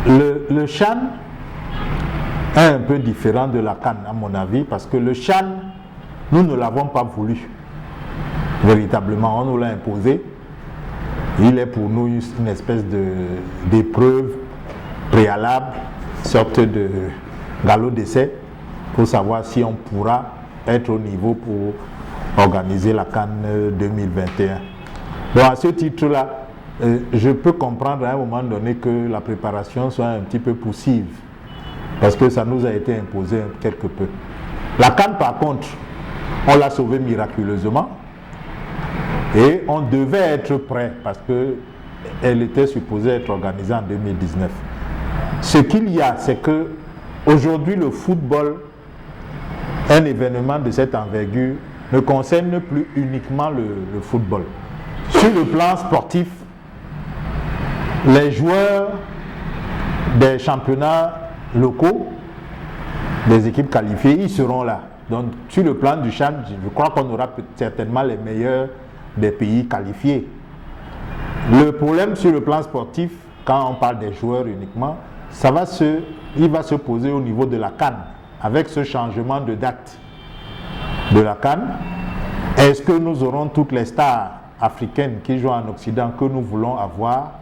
Le CHAN est un peu différent de la CAN à mon avis, parce que le CHAN, nous ne l'avons pas voulu. Véritablement, on nous l'a imposé. Il est pour nous une espèce d'épreuve préalable, sorte de galop d'essai, pour savoir si on pourra être au niveau pour organiser la CAN 2021. Donc à ce titre-là, je peux comprendre à un moment donné que la préparation soit un petit peu poussive, parce que ça nous a été imposé quelque peu. La CAN par contre, on l'a sauvée miraculeusement et on devait être prêt parce qu'elle était supposée être organisée en 2019. Ce qu'il y a, c'est que aujourd'hui le football, un événement de cette envergure, ne concerne plus uniquement le football. Sur le plan sportif, les joueurs des championnats locaux, des équipes qualifiées, ils seront là. Donc sur le plan du CHAN, je crois qu'on aura certainement les meilleurs des pays qualifiés. Le problème sur le plan sportif, quand on parle des joueurs uniquement, il va se poser au niveau de la CAN, avec ce changement de date de la CAN. Est-ce que nous aurons toutes les stars africaines qui jouent en Occident que nous voulons avoir?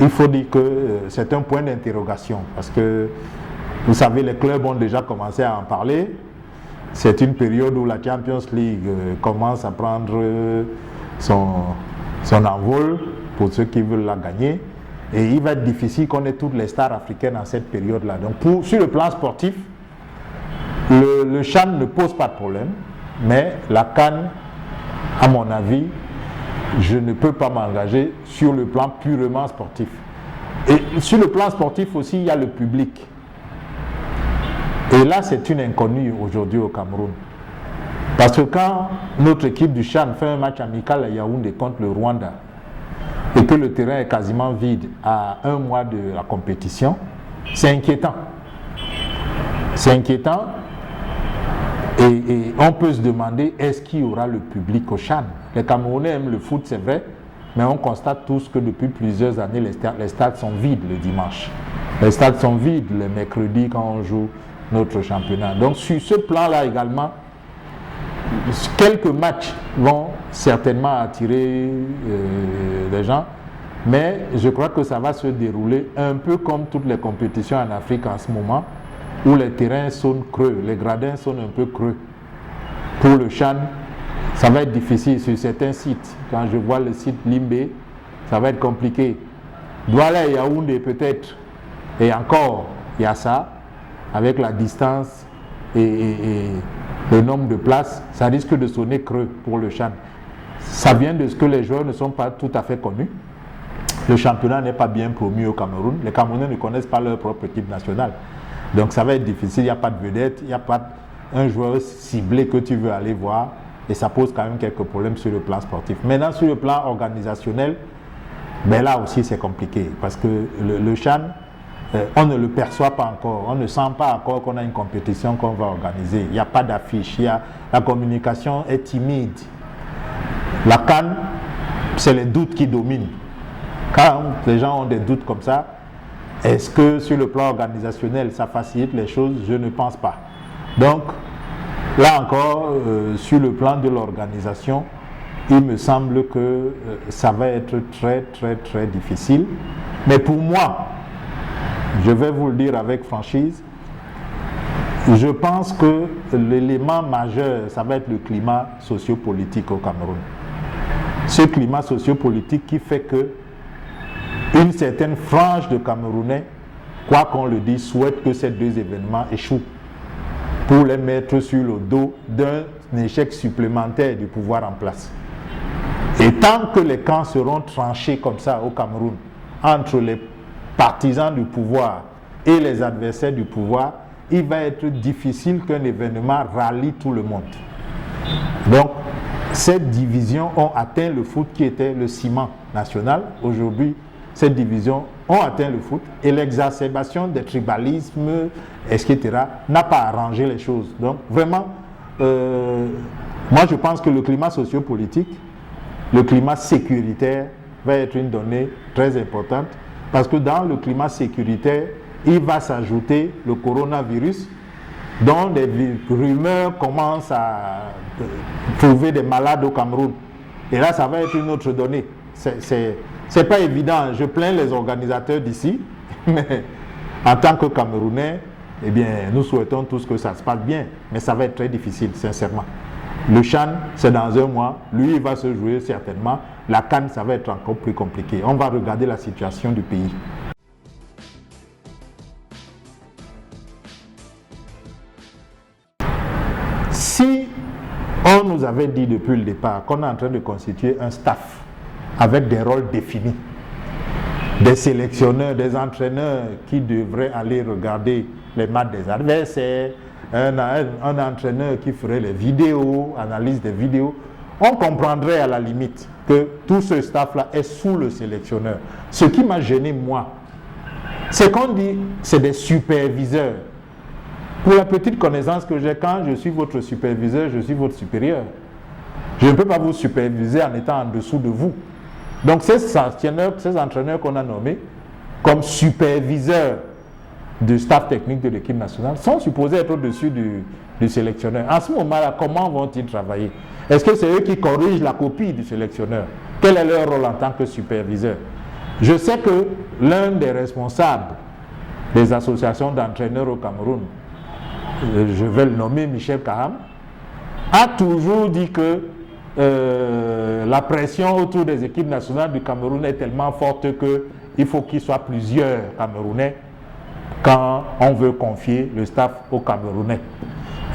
Il faut dire que c'est un point d'interrogation, parce que vous savez, les clubs ont déjà commencé à en parler. C'est une période où la Champions League commence à prendre son envol pour ceux qui veulent la gagner. Et il va être difficile qu'on ait toutes les stars africaines en cette période-là. Donc sur le plan sportif, le CHAN ne pose pas de problème, mais la CAN, à mon avis, je ne peux pas m'engager sur le plan purement sportif. Et sur le plan sportif aussi, il y a le public. Et là, c'est une inconnue aujourd'hui au Cameroun. Parce que quand notre équipe du CHAN fait un match amical à Yaoundé contre le Rwanda, et que le terrain est quasiment vide à un mois de la compétition, c'est inquiétant. C'est inquiétant. Et on peut se demander, est-ce qu'il y aura le public au CHAN? Les Camerounais aiment le foot, c'est vrai, mais on constate tous que depuis plusieurs années, les stades sont vides le dimanche. Les stades sont vides le mercredi quand on joue notre championnat. Donc sur ce plan-là également, quelques matchs vont certainement attirer les gens, mais je crois que ça va se dérouler un peu comme toutes les compétitions en Afrique en ce moment, où les terrains sont creux, les gradins sont un peu creux. Pour le CHAN, ça va être difficile sur certains sites. Quand je vois le site Limbé, ça va être compliqué. Douala et Yaoundé peut-être, et encore, il y a ça, avec la distance et le nombre de places, ça risque de sonner creux pour le CHAN. Ça vient de ce que les joueurs ne sont pas tout à fait connus. Le championnat n'est pas bien promu au Cameroun. Les Camerounais ne connaissent pas leur propre équipe nationale. Donc ça va être difficile, il n'y a pas de vedette, il n'y a pas un joueur ciblé que tu veux aller voir, et ça pose quand même quelques problèmes sur le plan sportif. Maintenant, sur le plan organisationnel, ben là aussi c'est compliqué, parce que le CHAN, on ne le perçoit pas encore, on ne sent pas encore qu'on a une compétition qu'on va organiser. Il n'y a pas d'affiche, la communication est timide. La CAN, c'est les doutes qui dominent. Quand les gens ont des doutes comme ça, est-ce que sur le plan organisationnel, ça facilite les choses? Je ne pense pas. Donc, là encore, sur le plan de l'organisation, il me semble que ça va être très, très, très difficile. Mais pour moi, je vais vous le dire avec franchise, je pense que l'élément majeur, ça va être le climat sociopolitique au Cameroun. Ce climat sociopolitique qui fait que une certaine frange de Camerounais, quoi qu'on le dise, souhaite que ces deux événements échouent pour les mettre sur le dos d'un échec supplémentaire du pouvoir en place. Et tant que les camps seront tranchés comme ça au Cameroun, entre les partisans du pouvoir et les adversaires du pouvoir, il va être difficile qu'un événement rallie tout le monde. Donc, cette division ont atteint le foot qui était le ciment national. Aujourd'hui, cette division ont atteint le foot et l'exacerbation des tribalismes, etc., n'a pas arrangé les choses. Donc, vraiment, moi je pense que le climat sociopolitique, le climat sécuritaire va être une donnée très importante. parce que dans le climat sécuritaire, il va s'ajouter le coronavirus, dont des rumeurs commencent à trouver des malades au Cameroun. Et là, ça va être une autre donnée. C'est pas évident. Je plains les organisateurs d'ici, mais en tant que Camerounais, eh bien, nous souhaitons tous que ça se passe bien, mais ça va être très difficile, sincèrement. Le CHAN, c'est dans un mois. Lui, il va se jouer certainement. La CAN, ça va être encore plus compliqué. On va regarder la situation du pays. Si on nous avait dit depuis le départ qu'on est en train de constituer un staff avec des rôles définis, des sélectionneurs, des entraîneurs qui devraient aller regarder les matchs des adversaires, un entraîneur qui ferait les vidéos, analyse des vidéos, on comprendrait à la limite que tout ce staff-là est sous le sélectionneur. Ce qui m'a gêné, moi, c'est qu'on dit c'est des superviseurs. Pour la petite connaissance que j'ai, quand je suis votre superviseur, je suis votre supérieur. Je ne peux pas vous superviser en étant en dessous de vous. Donc ces entraîneurs qu'on a nommés comme superviseurs du staff technique de l'équipe nationale sont supposés être au-dessus du sélectionneur. En ce moment-là, comment vont-ils travailler? Est-ce que c'est eux qui corrigent la copie du sélectionneur? Quel est leur rôle en tant que superviseur? Je sais que l'un des responsables des associations d'entraîneurs au Cameroun, je vais le nommer Michel Kaham, a toujours dit que la pression autour des équipes nationales du Cameroun est tellement forte qu'il faut qu'il soit plusieurs Camerounais quand on veut confier le staff aux Camerounais.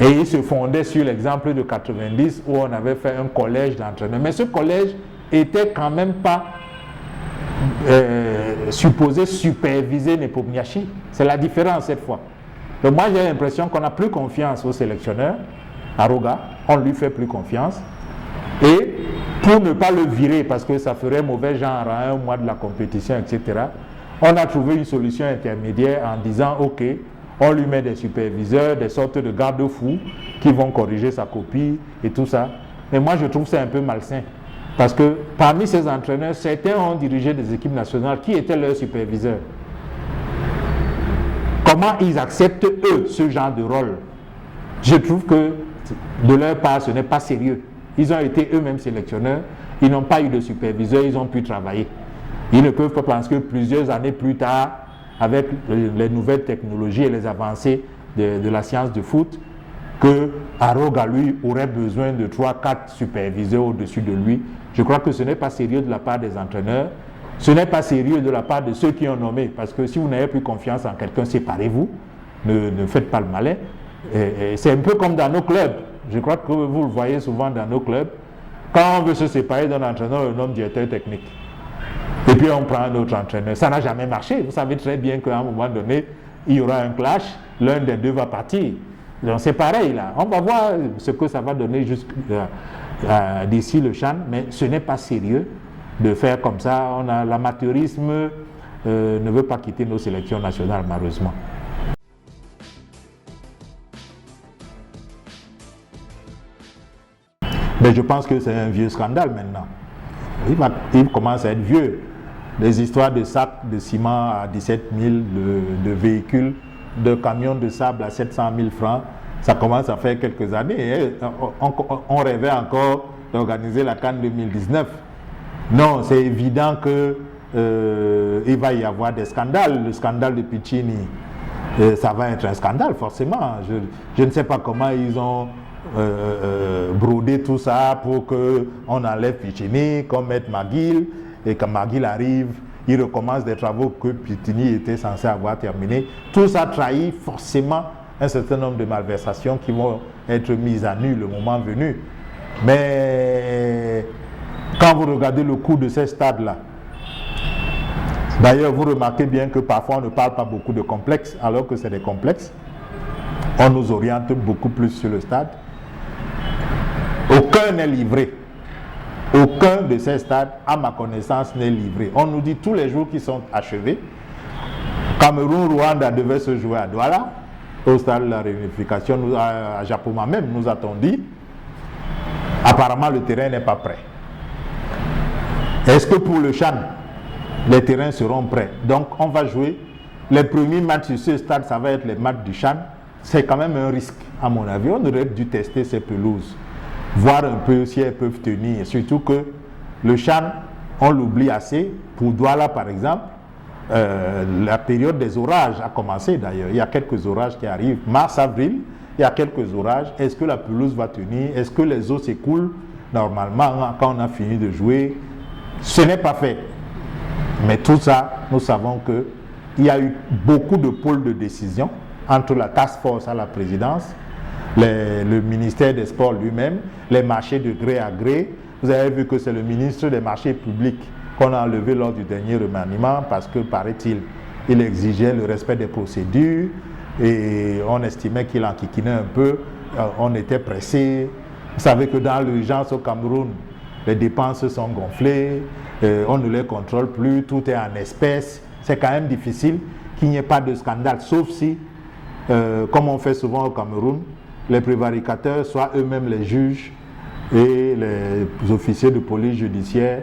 Et il se fondait sur l'exemple de 90 où on avait fait un collège d'entraîneurs. Mais ce collège était quand même pas supposé superviser Nepomniachtchi. C'est la différence cette fois. Donc moi j'ai l'impression qu'on n'a plus confiance au sélectionneur, à Roga, on lui fait plus confiance. Et pour ne pas le virer, parce que ça ferait mauvais genre à un mois de la compétition, etc., on a trouvé une solution intermédiaire en disant, ok, on lui met des superviseurs, des sortes de garde-fous qui vont corriger sa copie et tout ça. Mais moi je trouve ça un peu malsain. Parce que parmi ces entraîneurs, certains ont dirigé des équipes nationales. Qui étaient leurs superviseurs? Comment ils acceptent, eux, ce genre de rôle? Je trouve que, de leur part, ce n'est pas sérieux. Ils ont été eux-mêmes sélectionneurs, ils n'ont pas eu de superviseur, ils ont pu travailler. Ils ne peuvent pas penser que plusieurs années plus tard, avec les nouvelles technologies et les avancées de la science du foot, que Aroga, lui, aurait besoin de 3-4 superviseurs au-dessus de lui. Je crois que ce n'est pas sérieux de la part des entraîneurs. Ce n'est pas sérieux de la part de ceux qui ont nommé, parce que si vous n'avez plus confiance en quelqu'un, séparez-vous, ne faites pas le malin. Et c'est un peu comme dans nos clubs. Je crois que vous le voyez souvent dans nos clubs. Quand on veut se séparer d'un entraîneur, on le nomme directeur technique. Et puis on prend un autre entraîneur. Ça n'a jamais marché. Vous savez très bien qu'à un moment donné, il y aura un clash, l'un des deux va partir. Donc c'est pareil là. On va voir ce que ça va donner d'ici le CHAN, mais ce n'est pas sérieux de faire comme ça. L'amateurisme ne veut pas quitter nos sélections nationales, malheureusement. Mais je pense que c'est un vieux scandale maintenant. Il commence à être vieux. Les histoires de sacs de ciment à 17 000, de véhicules, de camions de sable à 700 000 francs, ça commence à faire quelques années. Et on rêvait encore d'organiser la CAN 2019. Non, c'est évident qu'il va y avoir des scandales. Le scandale de Piccini, ça va être un scandale forcément. Je ne sais pas comment ils ont brodé tout ça pour qu'on enlève Piccini, qu'on mette McGill, et quand McGill arrive, il recommence des travaux que Piccini était censé avoir terminés. Tout ça trahit forcément un certain nombre de malversations qui vont être mises à nu le moment venu. Mais quand vous regardez le coût de ces stades-là, d'ailleurs vous remarquez bien que parfois on ne parle pas beaucoup de complexes alors que c'est des complexes. On nous oriente beaucoup plus sur le stade. Aucun n'est livré. Aucun de ces stades, à ma connaissance, n'est livré. On nous dit tous les jours qu'ils sont achevés. Cameroun-Rwanda devait se jouer à Douala, au stade de la réunification, à Japoma même, nous a-t-on dit. Apparemment, le terrain n'est pas prêt. Est-ce que pour le CHAN, les terrains seront prêts. Donc on va jouer. Les premiers matchs sur ce stade, ça va être les matchs du CHAN. C'est quand même un risque, à mon avis. On aurait dû tester ces pelouses, voir un peu si elles peuvent tenir. Surtout que le CHAN, on l'oublie assez. Pour Douala, par exemple, la période des orages a commencé d'ailleurs. Il y a quelques orages qui arrivent. Mars, avril, il y a quelques orages. Est-ce que la pelouse va tenir? Est-ce que les eaux s'écoulent? Normalement, quand on a fini de jouer, ce n'est pas fait. Mais tout ça, nous savons qu'il y a eu beaucoup de pôles de décision entre la task force à la présidence, le ministère des Sports lui-même, les marchés de gré à gré. Vous avez vu que c'est le ministre des marchés publics qu'on a enlevé lors du dernier remaniement parce que, paraît-il, il exigeait le respect des procédures et on estimait qu'il enquiquinait un peu, on était pressé. Vous savez que dans l'urgence au Cameroun, les dépenses sont gonflées, on ne les contrôle plus, tout est en espèces. C'est quand même difficile qu'il n'y ait pas de scandale, sauf si, comme on fait souvent au Cameroun, les prévaricateurs soient eux-mêmes les juges et les officiers de police judiciaire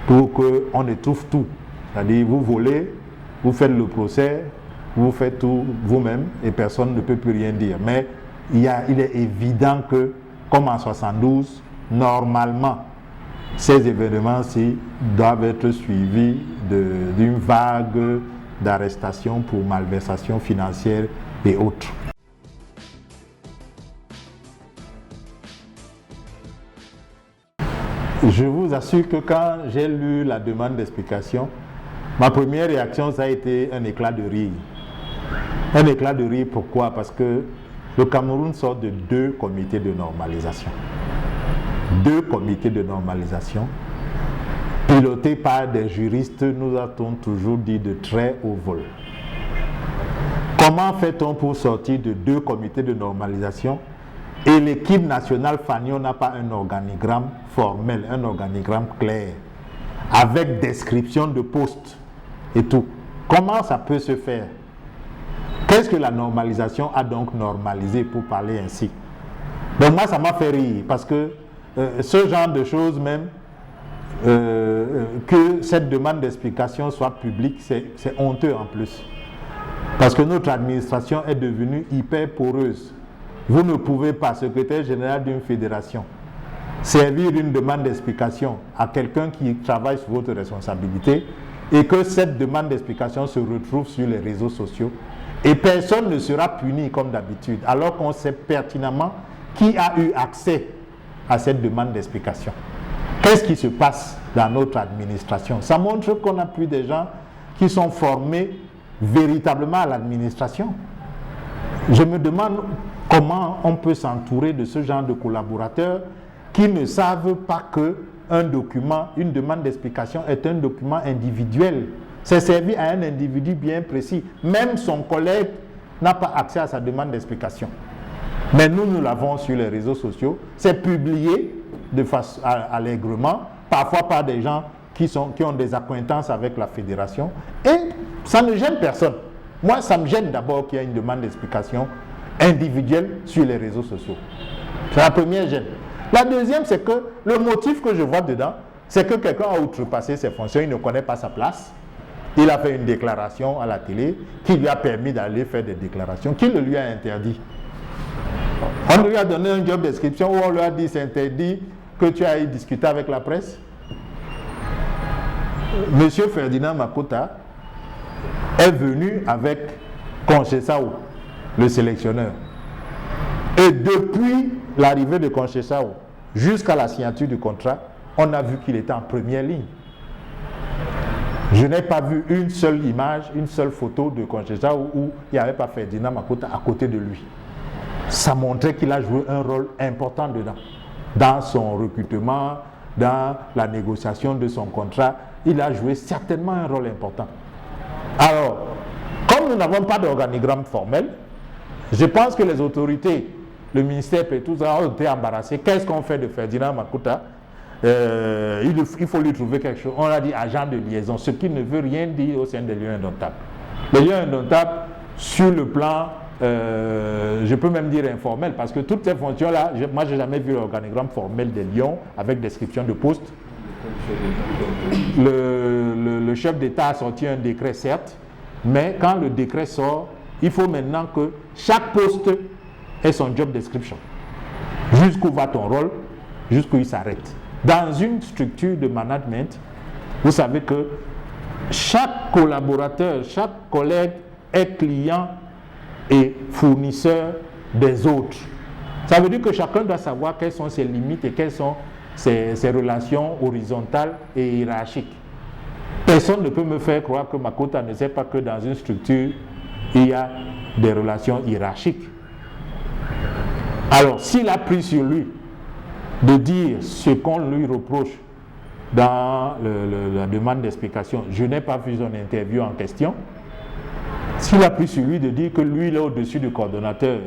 pour qu'on étouffe tout. C'est-à-dire, vous volez, vous faites le procès, vous faites tout vous-même et personne ne peut plus rien dire. Mais il est évident que, comme en 72, normalement, ces événements-ci doivent être suivis d'une vague d'arrestations pour malversation financière et autres. Je vous assure que quand j'ai lu la demande d'explication, ma première réaction, ça a été un éclat de rire. Un éclat de rire, pourquoi? Parce que le Cameroun sort de 2 comités de normalisation. 2 comités de normalisation, pilotés par des juristes, nous a-t-on toujours dit, de très haut vol. Comment fait-on pour sortir de 2 comités de normalisation et l'équipe nationale Fagnon n'a pas un organigramme formel, un organigramme clair, avec description de postes et tout? Comment ça peut se faire? Qu'est-ce que la normalisation a donc normalisé, pour parler ainsi? Donc moi, ça m'a fait rire, parce que ce genre de choses même, que cette demande d'explication soit publique, c'est honteux en plus. Parce que notre administration est devenue hyper poreuse. Vous ne pouvez pas, secrétaire général d'une fédération, servir une demande d'explication à quelqu'un qui travaille sur votre responsabilité et que cette demande d'explication se retrouve sur les réseaux sociaux et personne ne sera puni comme d'habitude, alors qu'on sait pertinemment qui a eu accès à cette demande d'explication. Qu'est-ce qui se passe dans notre administration? Ça montre qu'on n'a plus des gens qui sont formés véritablement à l'administration. Je me demande comment on peut s'entourer de ce genre de collaborateurs qui ne savent pas qu'un document, une demande d'explication est un document individuel. C'est servi à un individu bien précis. Même son collègue n'a pas accès à sa demande d'explication. Mais nous l'avons sur les réseaux sociaux. C'est publié de façon allègrement, parfois par des gens qui ont des accointances avec la fédération. Et ça ne gêne personne. Moi, ça me gêne d'abord qu'il y ait une demande d'explication individuelle sur les réseaux sociaux. C'est la première gêne. La deuxième, c'est que le motif que je vois dedans, c'est que quelqu'un a outrepassé ses fonctions, il ne connaît pas sa place. Il a fait une déclaration à la télé qui lui a permis d'aller faire des déclarations, qui le lui a interdit. On lui a donné un job description où on lui a dit c'est interdit que tu ailles discuter avec la presse. Monsieur Ferdinand Makuta est venu avec Conchesao, le sélectionneur. Et depuis l'arrivée de Conchesao jusqu'à la signature du contrat, on a vu qu'il était en première ligne. Je n'ai pas vu une seule image, une seule photo de Conchesao où il n'y avait pas Ferdinand Makuta à côté de lui. Ça montrait qu'il a joué un rôle important dedans. Dans son recrutement, dans la négociation de son contrat, il a joué certainement un rôle important. Alors, comme nous n'avons pas d'organigramme formel, je pense que les autorités, le ministère et tout ça, ont été embarrassés. Qu'est-ce qu'on fait de Ferdinand Makuta? Il faut lui trouver quelque chose. On a dit agent de liaison, ce qui ne veut rien dire au sein des Lions Indomptables. Les Lions Indomptables, sur le plan, je peux même dire informel, parce que toutes ces fonctions-là, moi, je n'ai jamais vu l'organigramme formel des Lions avec description de poste. le chef d'État a sorti un décret, certes, mais quand le décret sort, il faut maintenant que chaque poste ait son job description. Jusqu'où va ton rôle, jusqu'où il s'arrête. Dans une structure de management, vous savez que chaque collaborateur, chaque collègue est client et fournisseur des autres. Ça veut dire que chacun doit savoir quelles sont ses limites et quelles sont ses relations horizontales et hiérarchiques. Personne ne peut me faire croire que Makota ne sait pas que dans une structure, il y a des relations hiérarchiques. Alors, s'il a pris sur lui de dire ce qu'on lui reproche dans la demande d'explication, je n'ai pas vu son interview en question, s'il a pris sur lui de dire que lui il est au-dessus du coordonnateur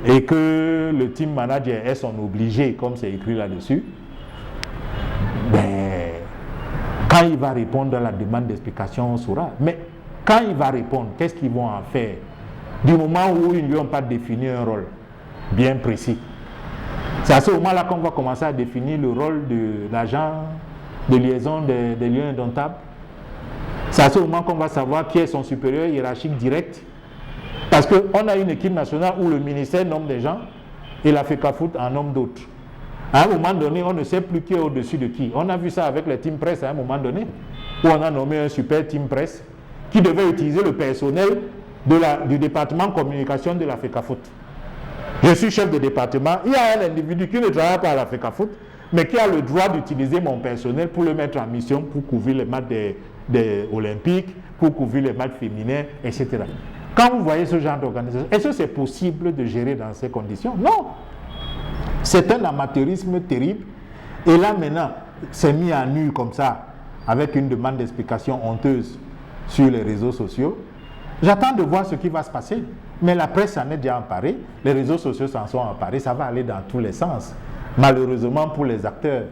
et que le team manager est son obligé, comme c'est écrit là-dessus, ben, quand il va répondre à la demande d'explication, on saura. Mais quand il va répondre, qu'est-ce qu'ils vont en faire? Du moment où ils ne lui ont pas défini un rôle bien précis. C'est à ce moment-là qu'on va commencer à définir le rôle de l'agent de liaison des lieux indomptables. C'est à ce moment qu'on va savoir qui est son supérieur hiérarchique direct. Parce qu'on a une équipe nationale où le ministère nomme des gens et la FECAFOOT en nomme d'autres. À un moment donné, on ne sait plus qui est au-dessus de qui. On a vu ça avec les team presse à un moment donné, où on a nommé un super team presse qui devait utiliser le personnel du département communication de la FECAFOOT. Je suis chef de département, il y a un individu qui ne travaille pas à la FECAFOOT, mais qui a le droit d'utiliser mon personnel pour le mettre en mission, pour couvrir les matchs des Olympiques, pour couvrir les matchs féminins, etc. Quand vous voyez ce genre d'organisation, est-ce que c'est possible de gérer dans ces conditions? Non. C'est un amateurisme terrible. Et là maintenant, c'est mis à nu comme ça, avec une demande d'explication honteuse sur les réseaux sociaux. J'attends de voir ce qui va se passer. Mais la presse s'en est déjà emparée, les réseaux sociaux s'en sont emparés, ça va aller dans tous les sens. Malheureusement pour les acteurs,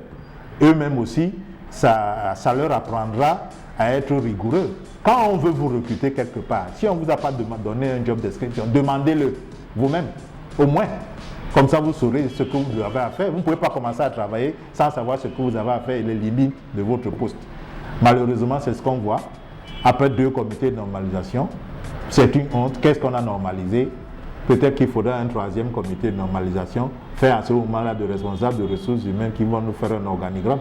eux-mêmes aussi, ça leur apprendra à être rigoureux. Quand on veut vous recruter quelque part, si on ne vous a pas donné un job description, demandez-le vous-même, au moins. Comme ça, vous saurez ce que vous avez à faire. Vous ne pouvez pas commencer à travailler sans savoir ce que vous avez à faire et les limites de votre poste. Malheureusement, c'est ce qu'on voit. Après 2 comités de normalisation, c'est une honte. Qu'est-ce qu'on a normalisé? Peut-être qu'il faudra un 3e comité de normalisation, faire à ce moment-là de responsables de ressources humaines qui vont nous faire un organigramme.